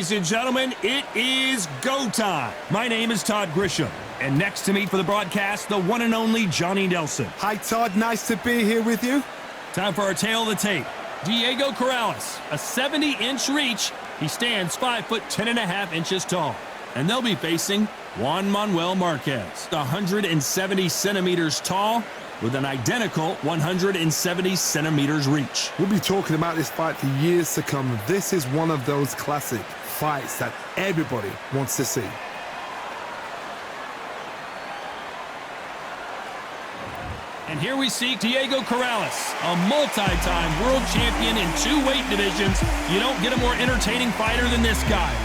Ladies and gentlemen, it is go time. My name is Todd Grisham, and next to me for the broadcast, the one and only Johnny Nelson. Hi, Todd. Nice to be here with you. Time for our tale of the tape. Diego Corrales, a 70-inch reach. He stands 5 foot 10.5 tall. And they'll be facing Juan Manuel Marquez, 170 centimeters tall, with an identical 170 centimeters reach. We'll be talking about this fight for years to come. This is one of those classic fights that everybody wants to see. And here we see Diego Corrales, a multi-time world champion in 2 weight divisions. You don't get a more entertaining fighter than this guy.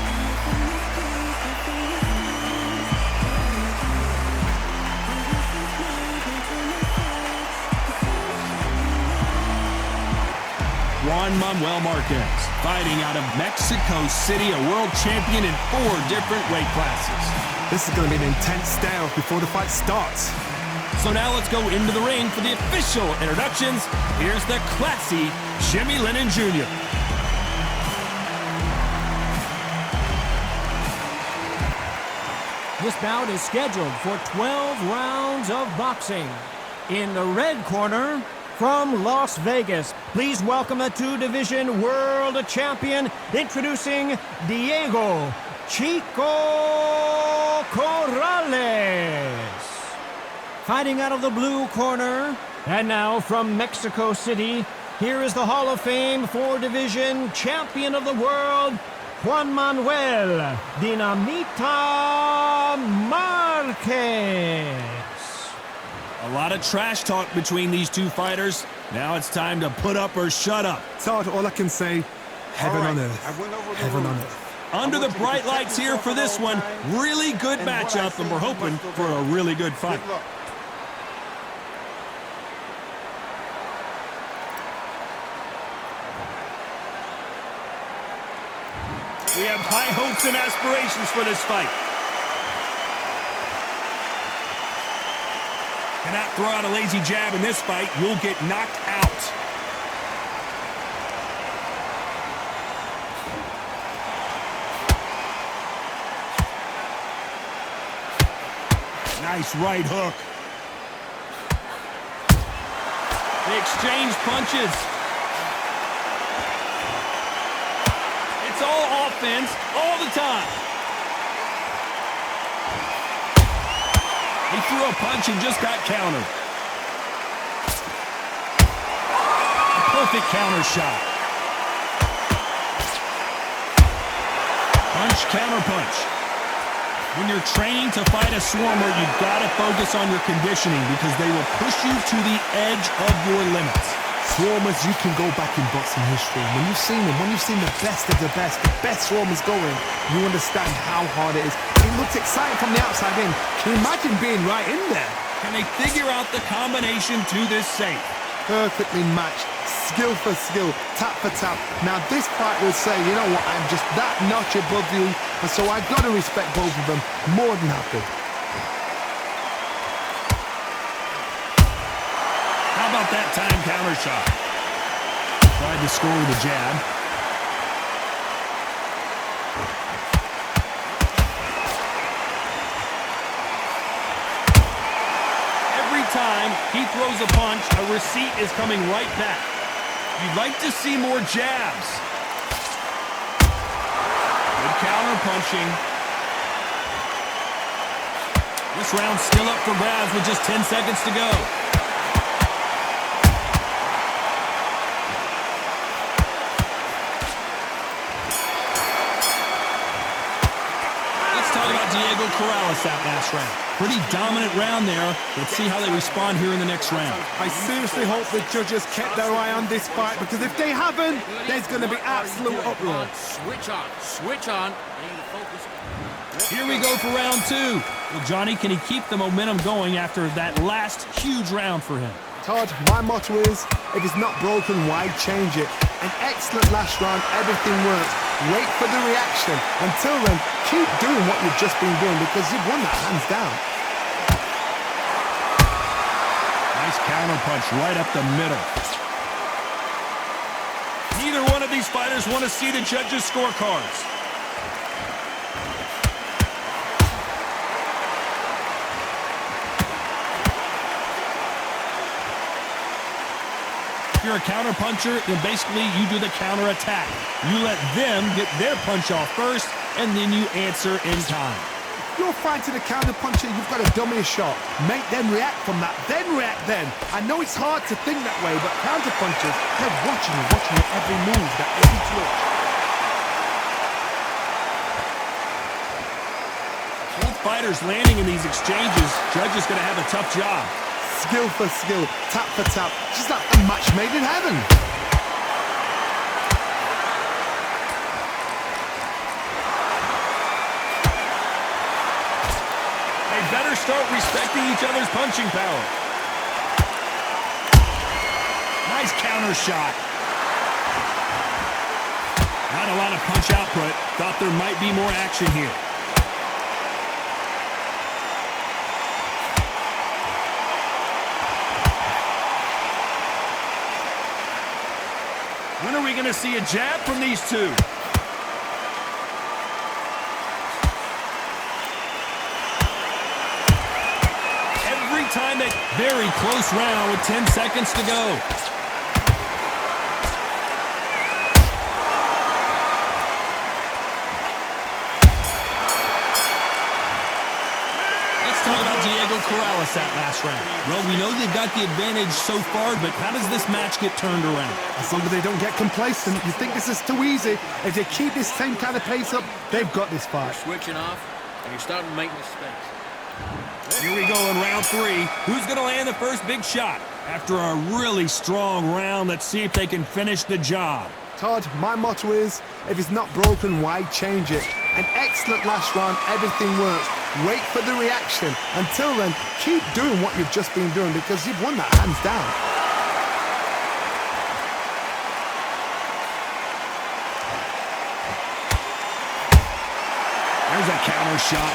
Juan Manuel Marquez, fighting out of Mexico City, a world champion in 4 different weight classes. This is going to be an intense stare-off before the fight starts. So now let's go into the ring for the official introductions. Here's the classy Jimmy Lennon Jr. This bout is scheduled for 12 rounds of boxing. In the red corner, from Las Vegas, please welcome the 2-division world champion, introducing Diego Chico Corrales. Fighting out of the blue corner, and now from Mexico City, here is the Hall of Fame 4-division champion of the world, Juan Manuel Dinamita Marquez. A lot of trash talk between these 2 fighters. Now it's time to put up or shut up. Todd, all I can say, heaven on earth. Heaven on earth. Under the bright lights here for this one, really good matchup, and we're hoping for a really good fight. We have high hopes and aspirations for this fight. Cannot throw out a lazy jab in this fight. You'll get knocked out. Nice right hook. They exchange punches. It's all offense all the time. He threw a punch and just got countered. A perfect counter shot. Punch, counter punch. When you're training to fight a swarmer, you've got to focus on your conditioning because they will push you to the edge of your limits. Swarmers, you can go back in boxing history. When you've seen them, when you've seen the best of the best swarmers going, you understand how hard it is. It looks exciting from the outside in. Can you imagine being right in there? Can they figure out the combination to this safe? Perfectly matched, skill for skill, tap for tap. Now this fight will say, you know what, I'm just that notch above you, and so I've got to respect both of them more than happy. How about that time counter shot? Tried to score with a jab. Every time he throws a punch, a receipt is coming right back. You'd like to see more jabs. Good counter punching. This round's still up for grabs with just 10 seconds to go. Diego Corrales that last round. Pretty dominant round there. Let's see how they respond here in the next round. I seriously hope the judges kept their eye on this fight, because if they haven't, there's going to be absolute uproar. Switch on, switch on. Here we go for round 2. Well, Johnny, can he keep the momentum going after that last huge round for him? Todd, my motto is, if it's not broken, why change it? An excellent last round, everything works. Wait for the reaction. Until then, keep doing what you've just been doing, because you've won that hands down. Nice counter punch right up the middle. Neither one of these fighters want to see the judges' scorecards. you're a counter puncher, then basically you do the counter attack. You let them get their punch off first, and then you answer in time. You're fighting a counter puncher, you've got to dummy a shot. Make them react from that, then react then. I know it's hard to think that way, but counter punchers, they're watching you every move, that every twitch. Both fighters landing in these exchanges, Judge is going to have a tough job. Skill for skill, tap for tap, just like a match made in heaven. They better start respecting each other's punching power. Nice counter shot. Not a lot of punch output. Thought there might be more action here. When are we going to see a jab from these two? Every time they... Very close round with 10 seconds to go. Let's talk about Diego Corrales that last round. Well, we know they've got the advantage so far, but how does this match get turned around? As long as they don't get complacent, you think this is too easy. If they keep this same kind of pace up, they've got this fight. You're switching off, and you're starting to make mistakes. Here we go in round 3. Who's going to land the first big shot? After a really strong round, let's see if they can finish the job. Todd, my motto is, if it's not broken, why change it? An excellent last round, everything works. Wait for the reaction. Until then, keep doing what you've just been doing because you've won that hands down. There's a counter shot.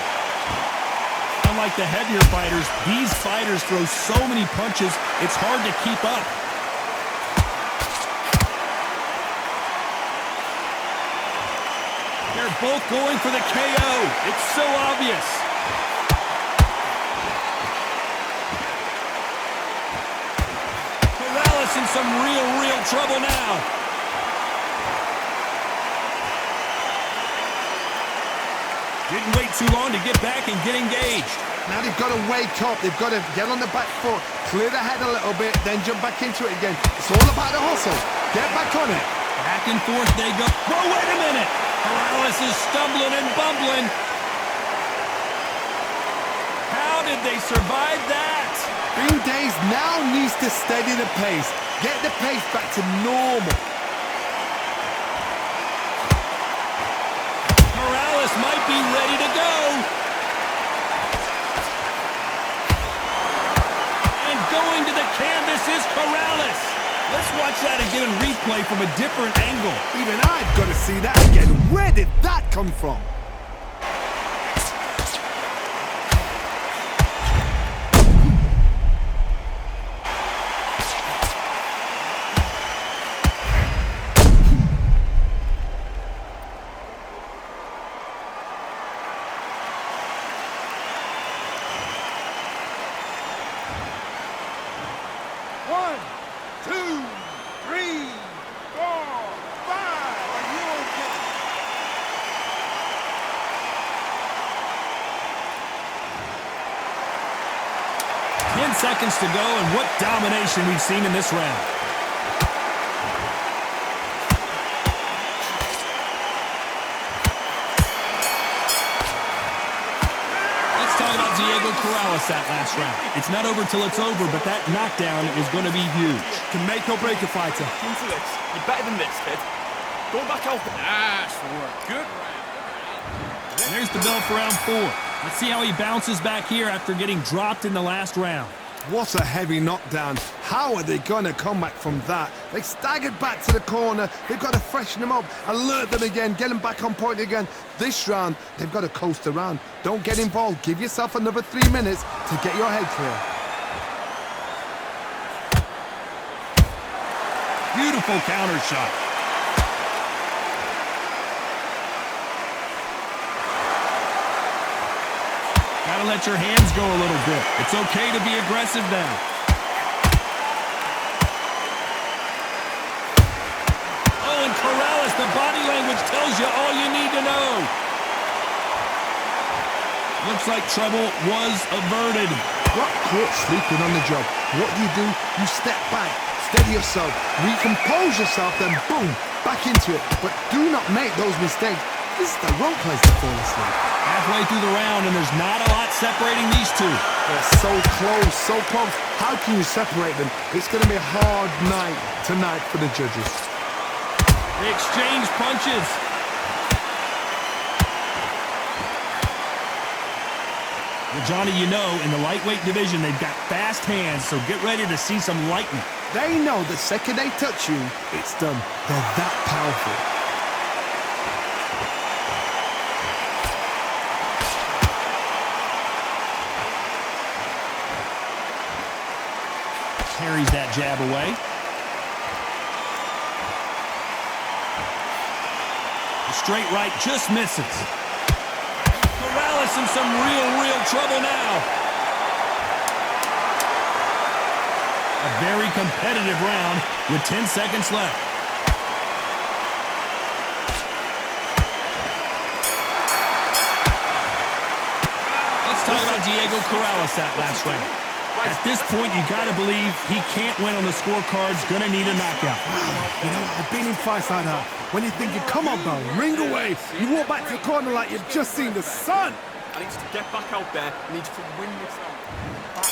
Unlike the heavier fighters, these fighters throw so many punches, it's hard to keep up. They're both going for the KO. It's so obvious. Corrales in some real trouble now. Didn't wait too long to get back and get engaged. Now they've got to wake up. They've got to get on the back foot, clear the head a little bit, then jump back into it again. It's all about the hustle. Get back on it. Back and forth they go. Whoa, wait a minute. Corrales is stumbling and bumbling. How did they survive that? Green Days now needs to steady the pace. Get the pace back to normal. Corrales might be ready to go. And going to the canvas is Corrales. Let's watch that again in replay from a different angle. Even I've got to see that again. Where did that come from? One, two, three, 4, 5. Are you okay? 10 seconds to go, and what domination we've seen in this round. Let's talk about Diego Corrales that last round. It's not over till it's over, but that knockdown is going to be huge. Can make or break a fighter. Into this. You're better than this, kid. Go back out there. Nice work. Good round. And there's the bell for round 4. Let's see how he bounces back here after getting dropped in the last round. What a heavy knockdown. How are they going to come back from that? They staggered back to the corner. They've got to freshen them up, alert them again, get them back on point again. This round, they've got to coast around. Don't get involved. Give yourself another 3 minutes to get your head clear. Beautiful counter shot. Gotta let your hands go a little bit. It's okay to be aggressive now. language tells you all you need to know. Looks like trouble was averted. Got caught sleeping on the job. What do? You step back, steady yourself, recompose yourself, then boom, back into it. But do not make those mistakes. This is the wrong place to fall asleep. Halfway through the round, and there's not a lot separating these two. They're so close, so close. How can you separate them? It's going to be a hard night tonight for the judges. They exchange punches. Well, Johnny, you know, in the lightweight division, they've got fast hands, so get ready to see some lightning. They know the second they touch you, it's done. They're that powerful. Carries that jab away. The straight right just misses. Morales in some real trouble now. A very competitive round with 10 seconds left. Let's talk about Diego Corrales that last round. At this point, you got to believe he can't win on the scorecard's going to need a knockout. You know, I've been in fights like that. When you're thinking, come on, bro, ring away. You walk back to the corner like you've just seen the sun. I need to get back out there. I need to win this round.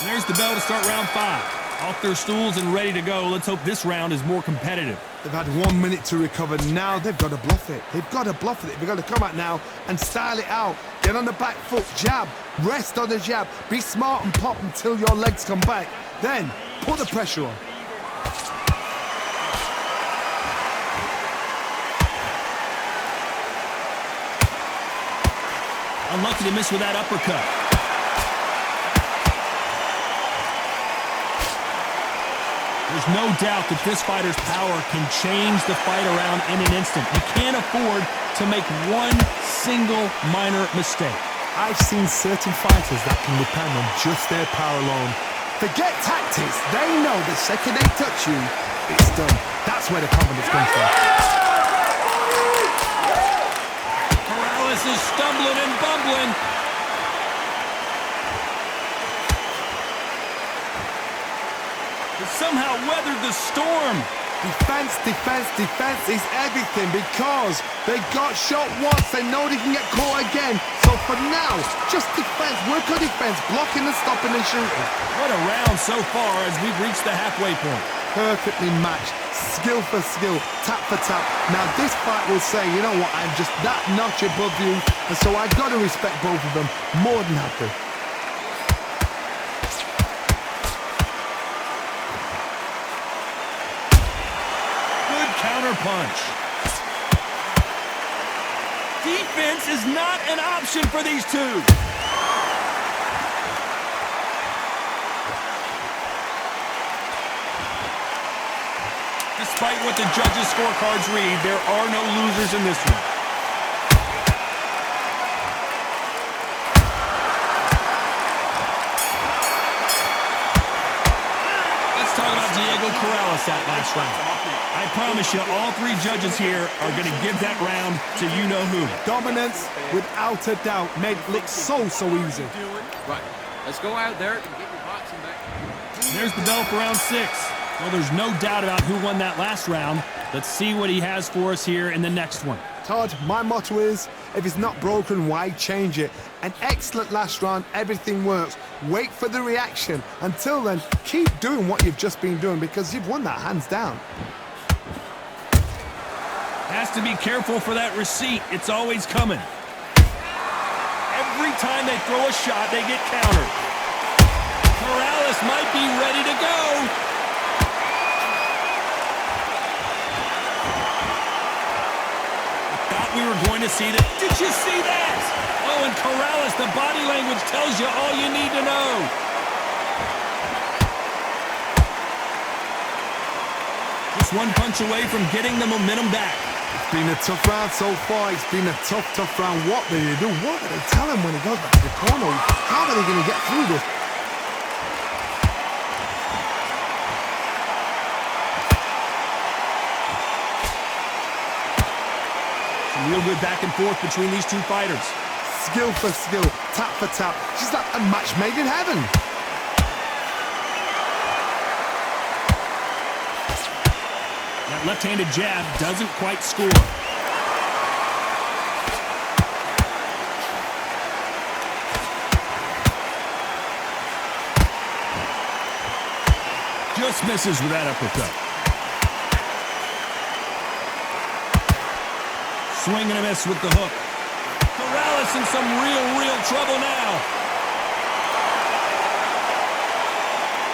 And there's the bell to start round 5. Off their stools and ready to go. Let's hope this round is more competitive. They've had 1 minute to recover. Now they've got to bluff it. They've got to bluff it. They've got to come out now and style it out. Get on the back foot, jab, rest on the jab. Be smart and pop until your legs come back. Then put the pressure on. Unlucky to miss with that uppercut. There's no doubt that this fighter's power can change the fight around in an instant. You can't afford to make one single minor mistake. I've seen certain fighters that can depend on just their power alone. Forget tactics. They know the second they touch you, it's done. That's where the confidence comes from. Corrales is stumbling and bumbling. Somehow weathered the storm. Defense is everything because they got shot once. They know they can get caught again. So for now, just defense. Work on defense, blocking and stopping and shooting. What a round so far as we've reached the halfway point. Perfectly matched, skill for skill, tap for tap. Now this fight will say, you know what, I'm just that notch above you, and so I got to respect both of them more than happy. Counter punch. Defense is not an option for these two. Despite what the judges' scorecards read, there are no losers in this one. Let's talk about Diego Corrales that last round. I promise you, all 3 judges here are going to give that round to you-know-who. Dominance, without a doubt, made it look so easy. Right, let's go out there and get your boxing back. There's the bell for round 6. Well, there's no doubt about who won that last round. Let's see what he has for us here in the next one. Todd, my motto is, if it's not broken, why change it? An excellent last round, everything works. Wait for the reaction. Until then, keep doing what you've just been doing because you've won that hands down. Has to be careful for that receipt. It's always coming. Every time they throw a shot, they get countered. Corrales might be ready to go. I thought we were going to see that. Did you see that? Oh, and Corrales, the body language tells you all you need to know. Just one punch away from getting the momentum back. It's been a tough round so far. It's been a tough round. What do you do? What do they tell him when he goes back to the corner? How are they going to get through this? Some Real good back and forth between these two fighters. Skill for skill, tap for tap. She's like a match made in heaven. That left-handed jab doesn't quite score. Just misses with that uppercut. Swing and a miss with the hook. Corrales in some real trouble now.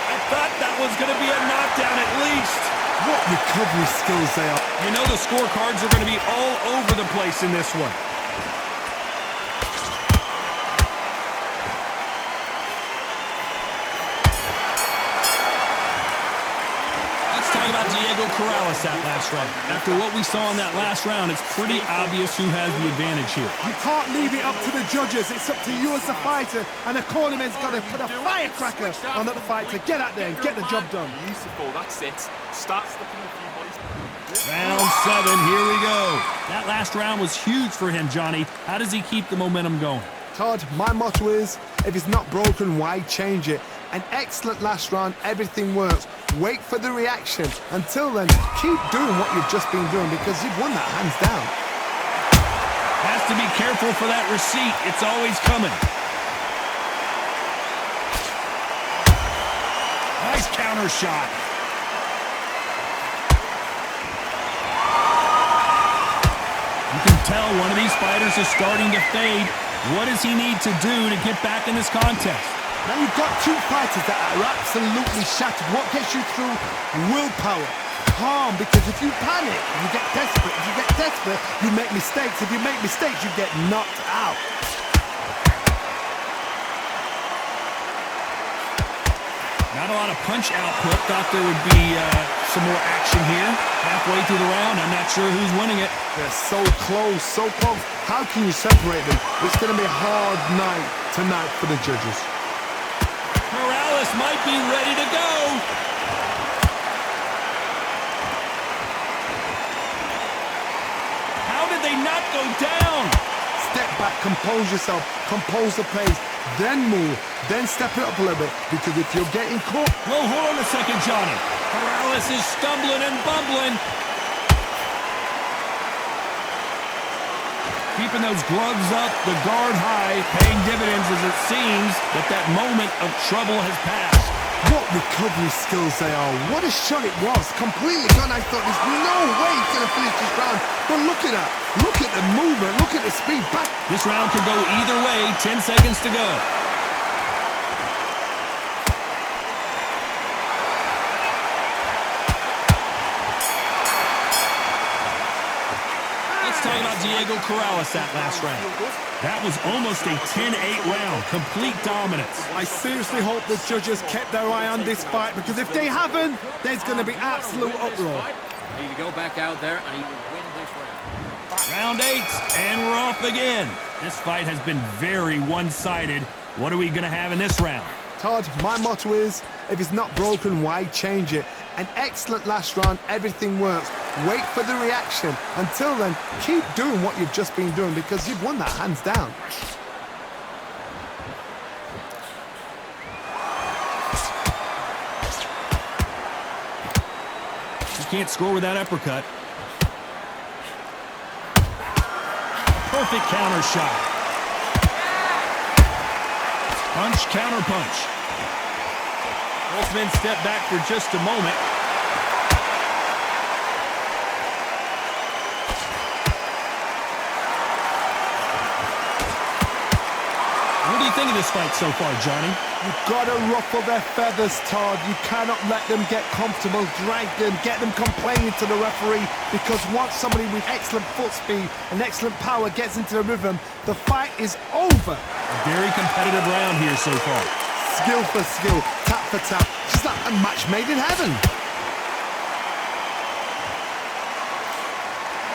I thought that was going to be a knockdown at least. What recovery skills they are. You know the scorecards are going to be all over the place in this one. Corrales that last round. After what we saw in that last round, it's pretty obvious who has the advantage here. You can't leave it up to the judges. It's up to you as a fighter, and the cornerman's got to put a firecracker on that fight to get out there and get the job done. Beautiful, that's it. Start slipping a few bodies. Round 7, here we go. That last round was huge for him, Johnny. How does he keep the momentum going? Todd, my motto is, if it's not broken, why change it? An excellent last round, everything works. Wait for the reaction. Until then, keep doing what you've just been doing because you've won that hands down. Has to be careful for that receipt. It's always coming. Nice counter shot. You can tell one of these fighters is starting to fade. What does he need to do to get back in this contest? Now you've got two fighters that are absolutely shattered. What gets you through? Willpower. Calm, because if you panic, you get desperate. If you get desperate, you make mistakes. If you make mistakes, you get knocked out. Not a lot of punch output. Thought there would be some more action here. Halfway through the round, I'm not sure who's winning it. They're so close, so close. How can you separate them? It's going to be a hard night tonight for the judges. Corrales might be ready to go. How did they not go down? Step back, compose yourself, compose the pace, then move, then step it up a little bit. Because if you're getting caught... Whoa, hold on a second, Johnny. Corrales is stumbling and bumbling. Keeping those gloves up, the guard high, paying dividends as it seems that moment of trouble has passed. What recovery skills they are. What a shot it was. Completely gone. I thought there's no way he's going to finish this round. But look at that. Look at the movement. Look at the speed back. This round could go either way. 10 seconds to go. Talk about Diego Corrales that last round. That was almost a 10-8 round. Complete dominance. I seriously hope the judges kept their eye on this fight, because if they haven't, there's going to be absolute uproar. He can go back out there and he will win this round. Round 8, and we're off again. This fight has been very one-sided. What are we going to have in this round? Todd, my motto is, if it's not broken, why change it? An excellent last round, everything works. Wait for the reaction. Until then, keep doing what you've just been doing because you've won that hands down. You can't score with that uppercut. Perfect counter shot. Punch, counter punch. Both men step back for just a moment. What do you think of this fight so far, Johnny? You've got to ruffle their feathers, Todd. You cannot let them get comfortable, drag them, get them complaining to the referee, because once somebody with excellent foot speed and excellent power gets into the rhythm, the fight is over. A very competitive round here so far. Skill for skill, tap for tap. It's like a match made in heaven.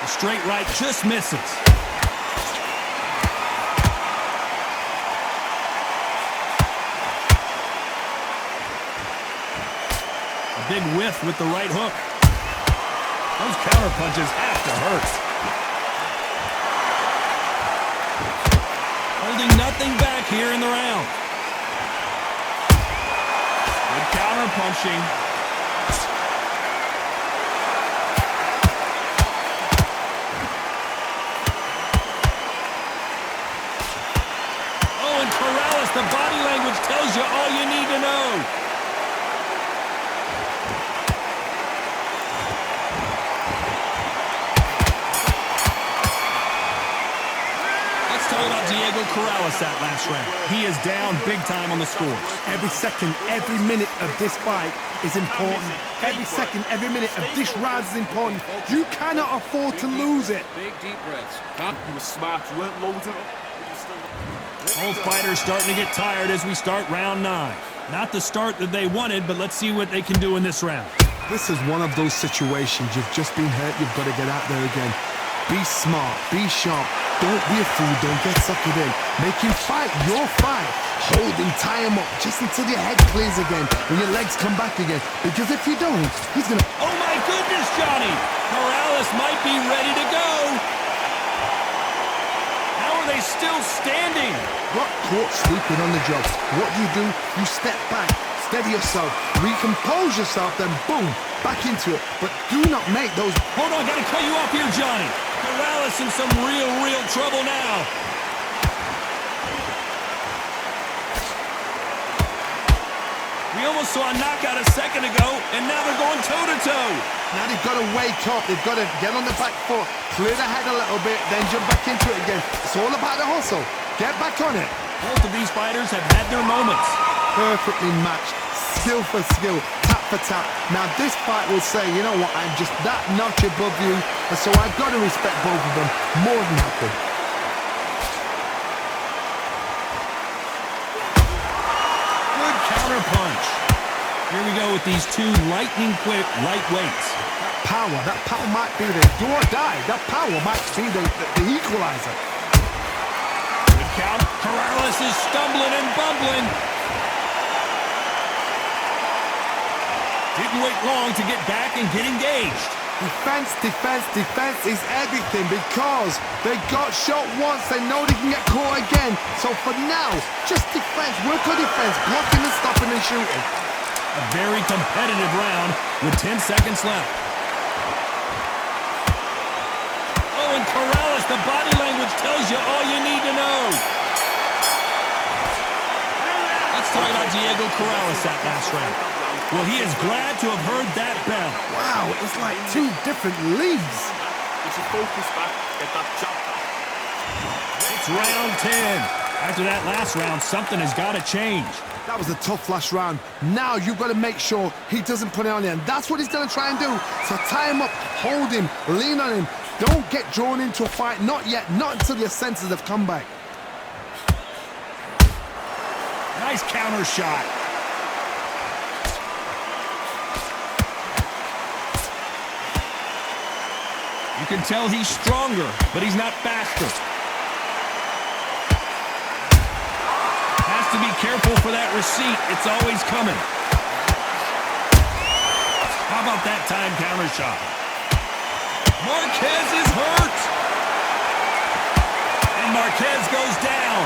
The straight right just misses. A big whiff with the right hook. Those counter punches have to hurt. nothing back here in the round. Good counter punching. Oh, and Corrales, the body language tells you all you need to know. Diego Corrales that last round. He is down big time on the scores. Every second, every minute of this fight is important. Every second, every minute of this round is important. You cannot afford to lose it. Big deep breaths. You were smart. You weren't loading. Both fighters starting to get tired as we start round 9. Not the start that they wanted, but let's see what they can do in this round. This is one of those situations. You've just been hurt. You've got to get out there again. Be smart. Be sharp. Don't be a fool. Don't get suckered in. Make him fight your fight. Hold him, tie him up, just until your head clears again and your legs come back again. Because if you don't, he's gonna... Oh my goodness, Johnny! Corrales might be ready to go. How are they still standing? Got caught sleeping on the job. What do? You step back, steady yourself, recompose yourself, then boom, back into it. But do not make those... Hold on, gotta cut you off here, Johnny. Corrales in some real trouble now. We almost saw a knockout a second ago, and now they're going toe-to-toe. Now they've got to wake up. They've got to get on the back foot, clear the head a little bit, then jump back into it again. It's all about the hustle. Get back on it. Both of these fighters have had their moments. Perfectly matched, skill for skill, tap for tap. Now this fight will say, you know what, I'm just that notch above you, and so I've got to respect both of them more than happy. Good counter punch. Here we go with these two lightning-quick lightweights. That power might be the do or die. That power might be the equalizer. Good count. Corrales is stumbling and bumbling. Didn't wait long to get back and get engaged. Defense is everything because they got shot once. They know they can get caught again. So for now, just defense. Work on defense. Blocking and stopping and shooting. A very competitive round with 10 seconds left. Oh, and Corrales, the body language tells you all you need to know. Let's talk about Diego Corrales that last round. Well, he is glad to have heard that bell. Wow, it's like two different leagues. You should focus back, get that jump back. It's round 10. After that last round, something has got to change. That was a tough last round. Now you've got to make sure he doesn't put it on there. And that's what he's going to try and do. So tie him up, hold him, lean on him. Don't get drawn into a fight. Not yet. Not until your senses have come back. Nice counter shot. You can tell he's stronger, but he's not faster. Has to be careful for that receipt. It's always coming. How about that time counter shot? Marquez is hurt. And Marquez goes down.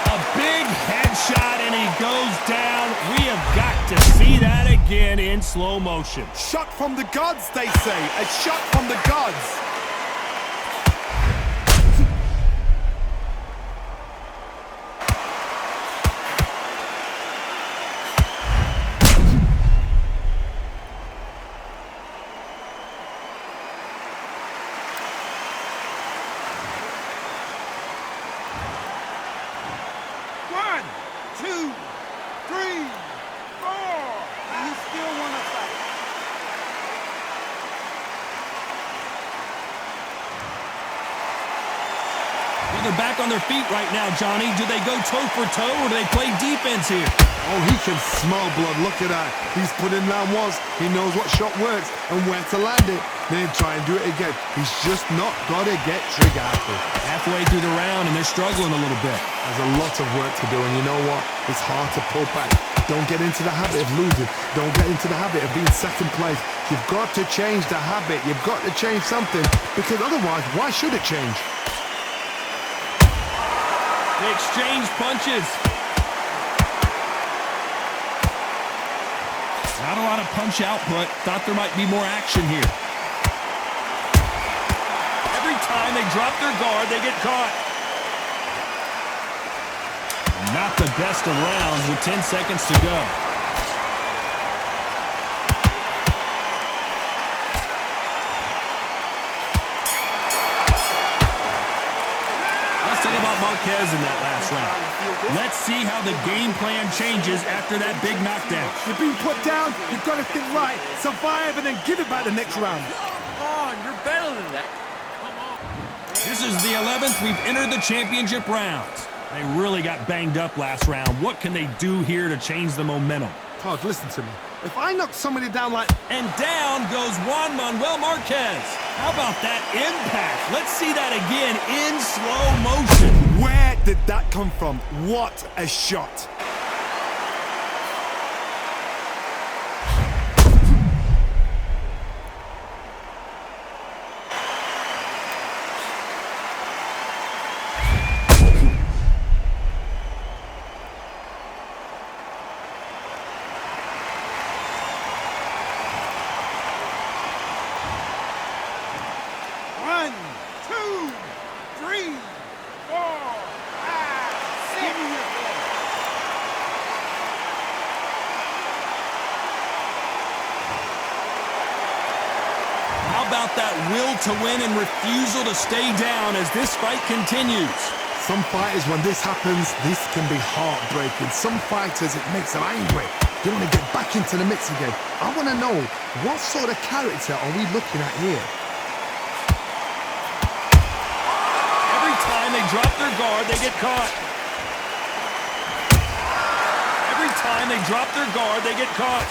A big headshot, and he goes down. We have got to see that again in slow motion. Shot from the gods, they say. A shot from the gods. They're back on their feet right now, Johnny. Do they go toe for toe or do they play defense here? Oh, he can smell blood. Look at that. He's put in round once. He knows what shot works and where to land it. Then try and do it again. He's just not got to get trigger happy. Halfway through the round and they're struggling a little bit. There's a lot of work to do, and you know what? It's hard to pull back. Don't get into the habit of losing. Don't get into the habit of being second place. You've got to change the habit. You've got to change something, because otherwise, why should it change? They exchange punches. Not a lot of punch output. Thought there might be more action here. Every time they drop their guard, they get caught. Not the best of rounds with 10 seconds to go. Let's talk about Marquez in that last round. Let's see how the game plan changes after that big knockdown. You've been put down, you've got to think right, survive, and then give it back the next round. Come on, you're better than that. Come on. This is the 11th we've entered the championship rounds. They really got banged up last round. What can they do here to change the momentum? Todd, listen to me. If I knock somebody down like... And down goes Juan Manuel Marquez. How about that impact? Let's see that again in slow motion. Where did that come from? What a shot. About that will to win and refusal to stay down as this fight continues. Some fighters, when this happens, this can be heartbreaking. Some fighters, it makes them angry. They want to get back into the mix again. I want to know, what sort of character are we looking at here? Every time they drop their guard, they get caught. Every time they drop their guard, they get caught.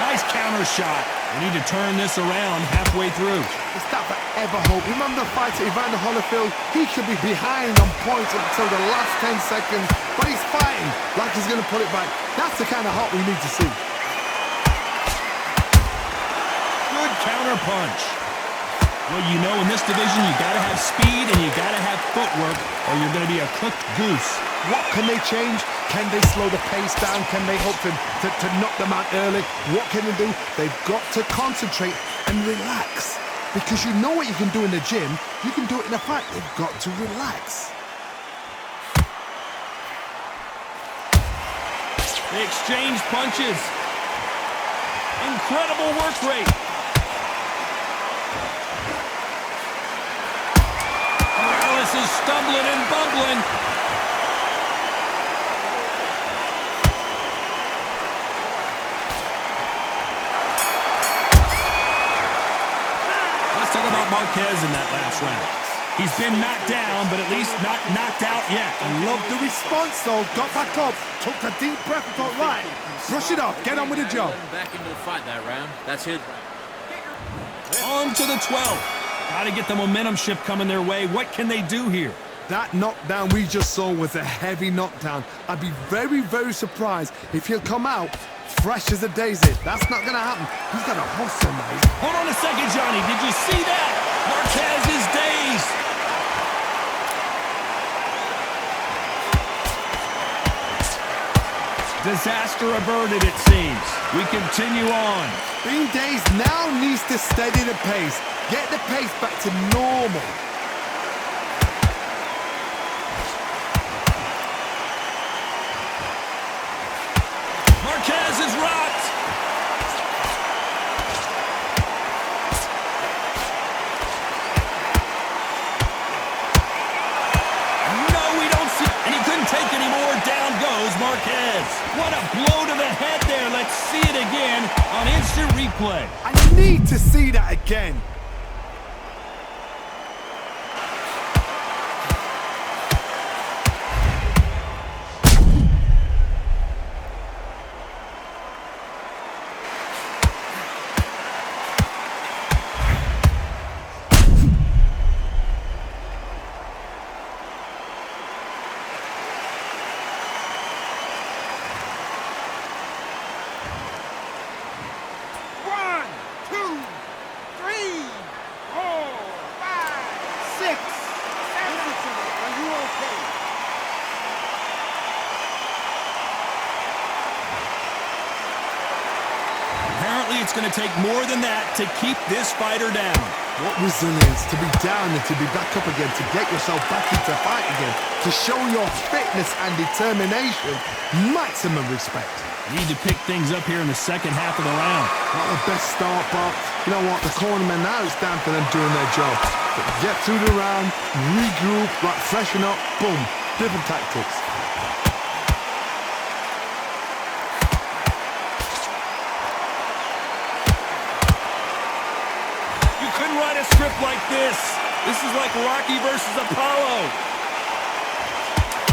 Nice counter shot. They need to turn this around halfway through. Is that forever hope? Remember the fighter Evander Holyfield? He could be behind on points until the last 10 seconds, but he's fighting like he's going to put it back. That's the kind of hope we need to see. Good counter punch. Well, you know, in this division, you got to have speed and you got to have footwork, or you're going to be a cooked goose. What can they change? Can they slow the pace down? Can they hope to knock them out early? What can they do? They've got to concentrate and relax. Because you know what you can do in the gym, you can do it in a fight. They've got to relax. They exchange punches. Incredible work rate. Morales is stumbling and bumbling. Talk about Marquez in that last round. He's been knocked down, but at least not knocked out yet. I love the response, though. Got back up, took a deep breath and thought, right, brush it off, get on with the job. Back into the fight that round. That's his On round. to the 12th. Got to get the momentum shift coming their way. What can they do here? That knockdown we just saw was a heavy knockdown. I'd be very, very surprised if he'll come out fresh as a daisy. That's not going to happen. He's got a hustle, man. Hold on a second, Johnny. Did you see that? Marquez is dazed. Disaster averted, it seems. We continue on. Being dazed now needs to steady the pace. Get the pace back to normal. Marquez is rocked. No, we don't see. And he couldn't take any more. Down goes Marquez. What a blow to the head there. Let's see it again on instant replay. I need to see that again. One, two, three. going to take more than that to keep this fighter down. What resilience to be down and to be back up again, to get yourself back into fight again, to show your fitness and determination. Maximum respect. Need to pick things up here in the second half of the round. Not the best start, but you know what? The cornermen now, it's down to them doing their job. Get through the round, regroup, right, freshen up, boom. Different tactics. You couldn't write a script like this. This is like Rocky versus Apollo.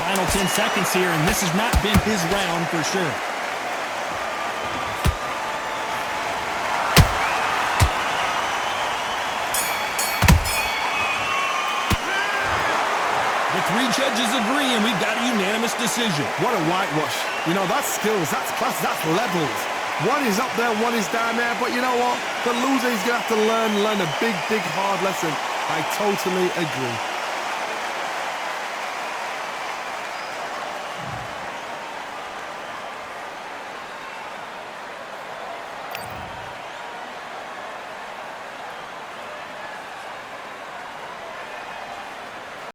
Final 10 seconds here, and this has not been his round for sure. The three judges agree, and we've got a unanimous decision. What a whitewash. You know, that's skills, that's class, that's levels. One is up there, one is down there, but you know what? The loser is going to have to learn a big, hard lesson. I totally agree.